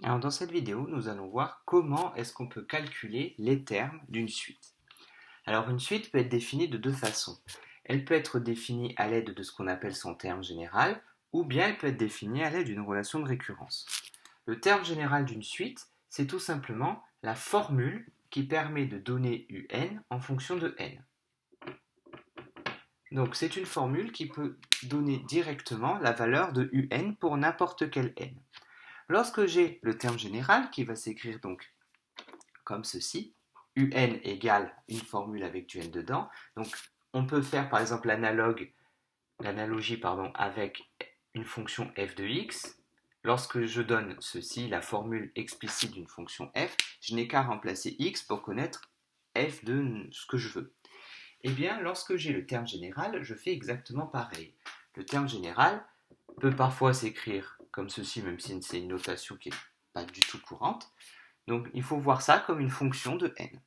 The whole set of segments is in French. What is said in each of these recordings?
Alors dans cette vidéo, nous allons voir comment est-ce qu'on peut calculer les termes d'une suite. Alors une suite peut être définie de deux façons. Elle peut être définie à l'aide de ce qu'on appelle son terme général, ou bien elle peut être définie à l'aide d'une relation de récurrence. Le terme général d'une suite, c'est tout simplement la formule qui permet de donner un en fonction de n. Donc c'est une formule qui peut donner directement la valeur de un pour n'importe quel n. Lorsque j'ai le terme général qui va s'écrire donc comme ceci, un égale une formule avec du n dedans, donc on peut faire par exemple l'analogie avec une fonction f de x. Lorsque je donne ceci, la formule explicite d'une fonction f, je n'ai qu'à remplacer x pour connaître f de ce que je veux. Eh bien, lorsque j'ai le terme général, je fais exactement pareil. Le terme général peut parfois s'écrire comme ceci, même si c'est une notation qui n'est pas du tout courante. Donc, il faut voir ça comme une fonction de n.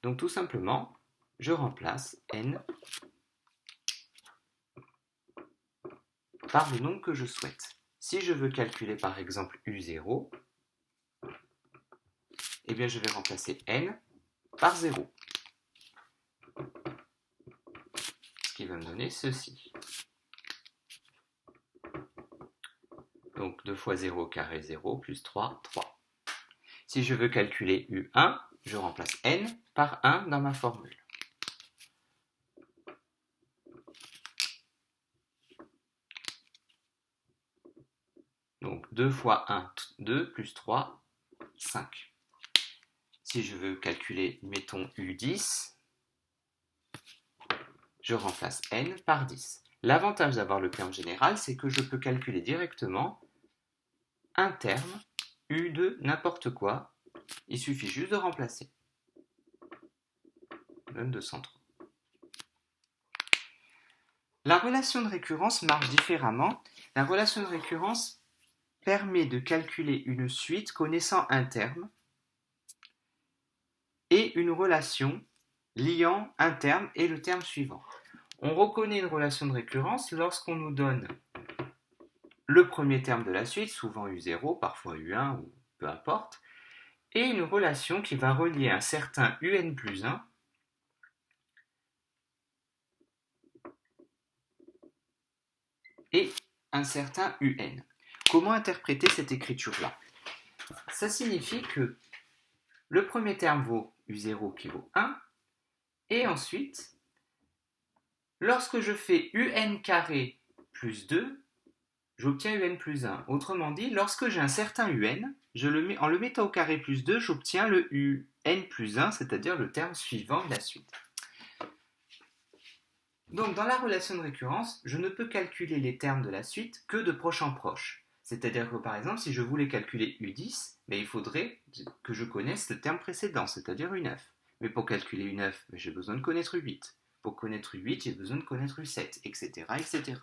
Donc, tout simplement, je remplace n par le nombre que je souhaite. Si je veux calculer par exemple u0, eh bien, je vais remplacer n par 0. Ce qui va me donner ceci. Donc 2 fois 0 au carré 0 plus 3, 3. Si je veux calculer u1, je remplace n par 1 dans ma formule. Donc 2 fois 1, 2, plus 3, 5. Si je veux calculer, mettons u10, je remplace n par 10. L'avantage d'avoir le terme général, c'est que je peux calculer directement un terme, u de n'importe quoi. Il suffit juste de remplacer. Donne 203. La relation de récurrence marche différemment. La relation de récurrence permet de calculer une suite connaissant un terme et une relation liant un terme et le terme suivant. On reconnaît une relation de récurrence lorsqu'on nous donne le premier terme de la suite, souvent u0, parfois u1 ou peu importe, et une relation qui va relier un certain un plus 1 et un certain un. Comment interpréter cette écriture-là? Ça signifie que le premier terme vaut u0 qui vaut 1, et ensuite, lorsque je fais un carré plus 2, j'obtiens un plus 1. Autrement dit, lorsque j'ai un certain un, en le mettant au carré plus 2, j'obtiens le un plus 1, c'est-à-dire le terme suivant de la suite. Donc dans la relation de récurrence, je ne peux calculer les termes de la suite que de proche en proche. C'est-à-dire que par exemple, si je voulais calculer u10, il faudrait que je connaisse le terme précédent, c'est-à-dire u9. Mais pour calculer u9, j'ai besoin de connaître u8. Pour connaître u8, j'ai besoin de connaître u7, etc., etc.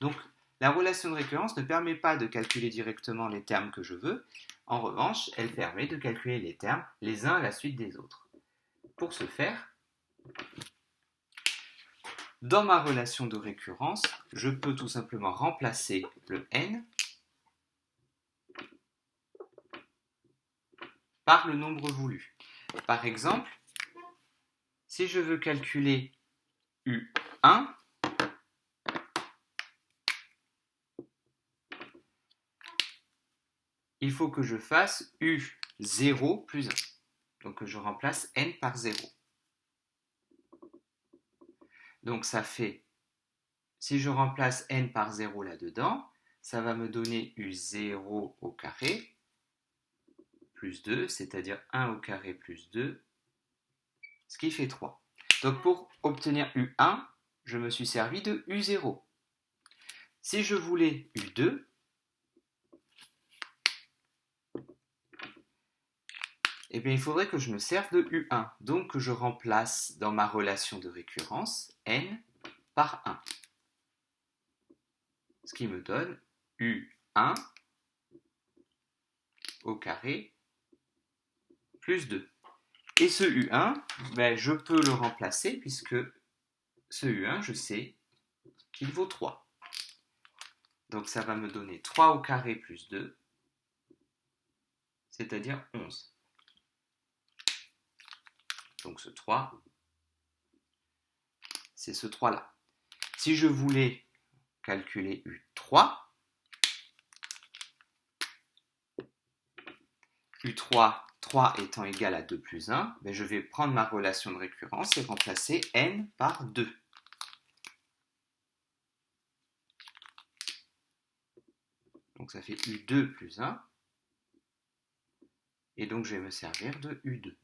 Donc la relation de récurrence ne permet pas de calculer directement les termes que je veux. En revanche, elle permet de calculer les termes les uns à la suite des autres. Pour ce faire, dans ma relation de récurrence, je peux tout simplement remplacer le n par le nombre voulu. Par exemple, si je veux calculer u1, il faut que je fasse u0 plus 1. Donc je remplace n par 0. Donc ça fait, si je remplace n par 0 là-dedans, ça va me donner u0 au carré plus 2, c'est-à-dire 1 au carré plus 2, ce qui fait 3. Donc pour obtenir u1, je me suis servi de u0. Si je voulais u2, eh bien, il faudrait que je me serve de u1. Donc que je remplace dans ma relation de récurrence n par 1. Ce qui me donne u1 au carré plus 2. Et ce u1, je peux le remplacer puisque ce u1, je sais qu'il vaut 3. Donc ça va me donner 3 au carré plus 2 c'est-à-dire 11. Donc ce 3, c'est ce 3-là. Si je voulais calculer U3, U3, 3 étant égal à 2 plus 1, ben je vais prendre ma relation de récurrence et remplacer n par 2. Donc ça fait U2 plus 1. Et donc je vais me servir de U2.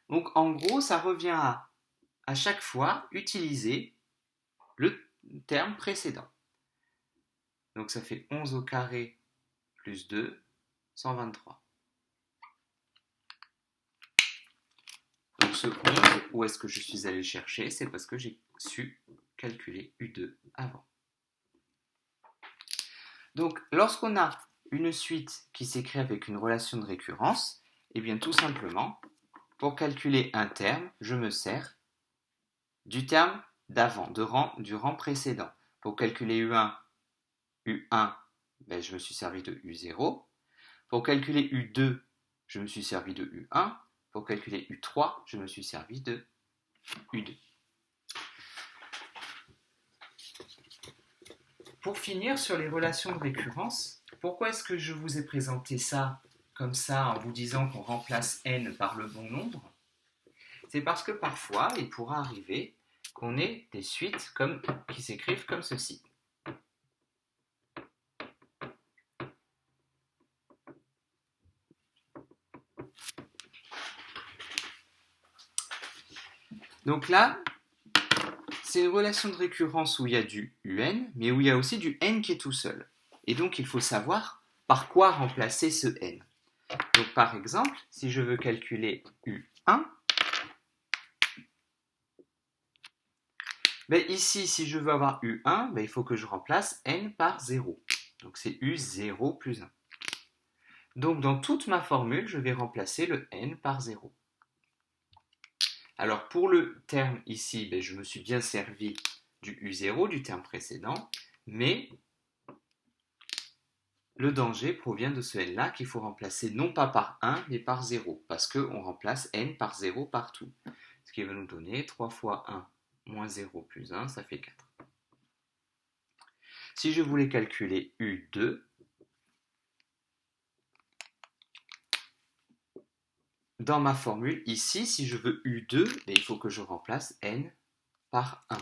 Donc en gros, ça revient à chaque fois utiliser le terme précédent. Donc ça fait 11 au carré plus 2, 123. Donc ce 11, où est-ce que je suis allé chercher? C'est parce que j'ai su calculer U2 avant. Donc lorsqu'on a une suite qui s'écrit avec une relation de récurrence, eh bien tout simplement, pour calculer un terme, je me sers du terme d'avant, du rang précédent. Pour calculer U1, ben, je me suis servi de U0. Pour calculer U2, je me suis servi de U1. Pour calculer U3, je me suis servi de U2. Pour finir sur les relations de récurrence, pourquoi est-ce que je vous ai présenté ça comme ça en vous disant qu'on remplace n par le bon nombre? C'est parce que parfois, il pourra arriver qu'on ait des suites qui s'écrivent comme ceci. Donc là, c'est une relation de récurrence où il y a du un, mais où il y a aussi du n qui est tout seul. Et donc, il faut savoir par quoi remplacer ce n. Donc, par exemple, si je veux calculer U1, ben ici, si je veux avoir U1, ben il faut que je remplace n par 0. Donc, c'est U0 plus 1. Donc, dans toute ma formule, je vais remplacer le n par 0. Alors, pour le terme ici, ben, je me suis bien servi du U0, du terme précédent, mais le danger provient de ce n-là qu'il faut remplacer non pas par 1, mais par 0, parce qu'on remplace n par 0 partout. Ce qui va nous donner 3 fois 1 moins 0 plus 1, ça fait 4. Si je voulais calculer U2, dans ma formule, ici, si je veux U2, ben, il faut que je remplace n par 1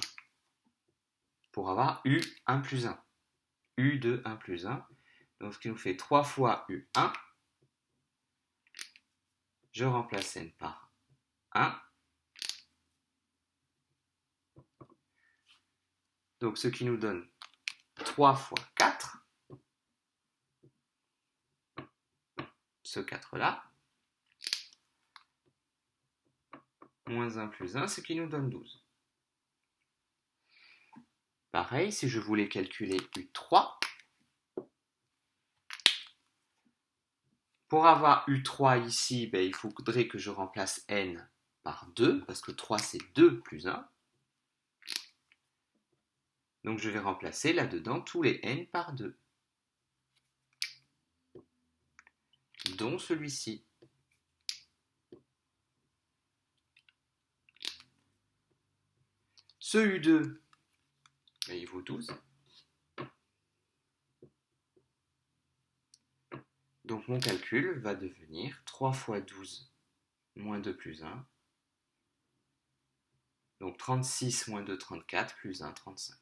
pour avoir U1 plus 1. U2 1 plus 1. Donc, ce qui nous fait 3 fois U1. Je remplace n par 1. Donc, ce qui nous donne 3 fois 4. Ce 4-là. Moins 1 plus 1, ce qui nous donne 12. Pareil, si je voulais calculer U3, pour avoir U3 ici, ben, il faudrait que je remplace n par 2, parce que 3 c'est 2 plus 1. Donc je vais remplacer là-dedans tous les n par 2, dont celui-ci. Ce U2, ben, il vaut 12. Donc mon calcul va devenir 3 fois 12 moins 2 plus 1. Donc 36 moins 2, 34, plus 1, 35.